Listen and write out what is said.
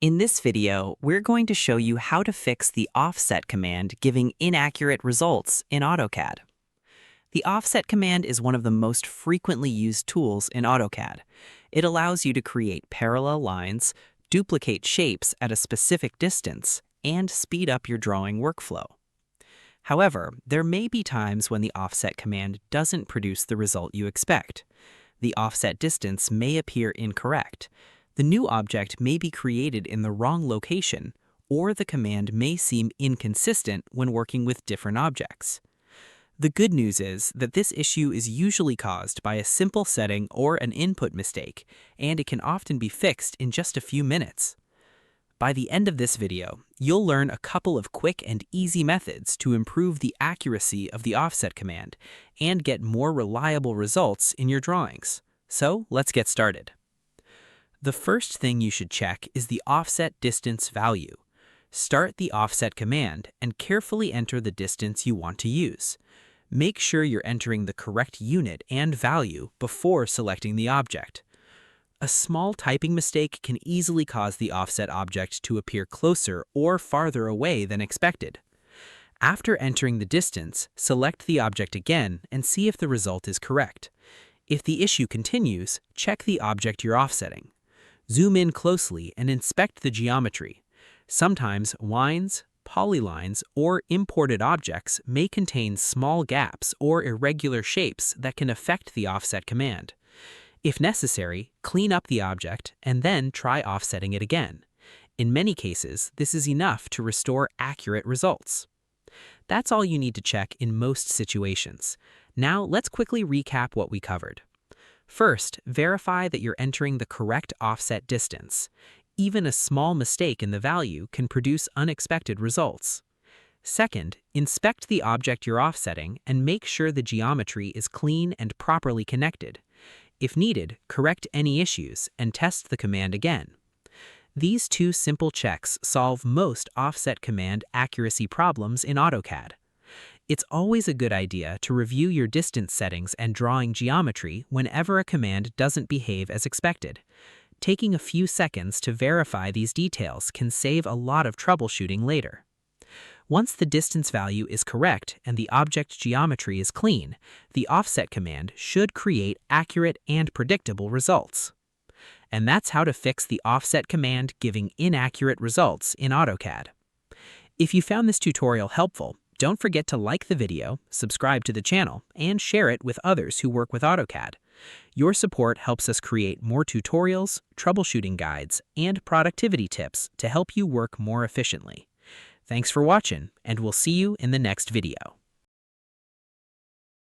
In this video, we're going to show you how to fix the offset command giving inaccurate results in AutoCAD. The offset command is one of the most frequently used tools in AutoCAD. It allows you to create parallel lines, duplicate shapes at a specific distance, and speed up your drawing workflow. However, there may be times when the offset command doesn't produce the result you expect. The offset distance may appear incorrect. The new object may be created in the wrong location, or the command may seem inconsistent when working with different objects. The good news is that this issue is usually caused by a simple setting or an input mistake, and it can often be fixed in just a few minutes. By the end of this video, you'll learn a couple of quick and easy methods to improve the accuracy of the offset command and get more reliable results in your drawings. So let's get started. The first thing you should check is the offset distance value. Start the offset command and carefully enter the distance you want to use. Make sure you're entering the correct unit and value before selecting the object. A small typing mistake can easily cause the offset object to appear closer or farther away than expected. After entering the distance, select the object again and see if the result is correct. If the issue continues, check the object you're offsetting. Zoom in closely and inspect the geometry. Sometimes lines, polylines, or imported objects may contain small gaps or irregular shapes that can affect the offset command. If necessary, clean up the object and then try offsetting it again. In many cases, this is enough to restore accurate results. That's all you need to check in most situations. Now let's quickly recap what we covered. First, verify that you're entering the correct offset distance. Even a small mistake in the value can produce unexpected results. Second, inspect the object you're offsetting and make sure the geometry is clean and properly connected. If needed, correct any issues and test the command again. These two simple checks solve most offset command accuracy problems in AutoCAD. It's always a good idea to review your distance settings and drawing geometry whenever a command doesn't behave as expected. Taking a few seconds to verify these details can save a lot of troubleshooting later. Once the distance value is correct and the object geometry is clean, the offset command should create accurate and predictable results. And that's how to fix the offset command giving inaccurate results in AutoCAD. If you found this tutorial helpful, don't forget to like the video, subscribe to the channel, and share it with others who work with AutoCAD. Your support helps us create more tutorials, troubleshooting guides, and productivity tips to help you work more efficiently. Thanks for watching, and we'll see you in the next video.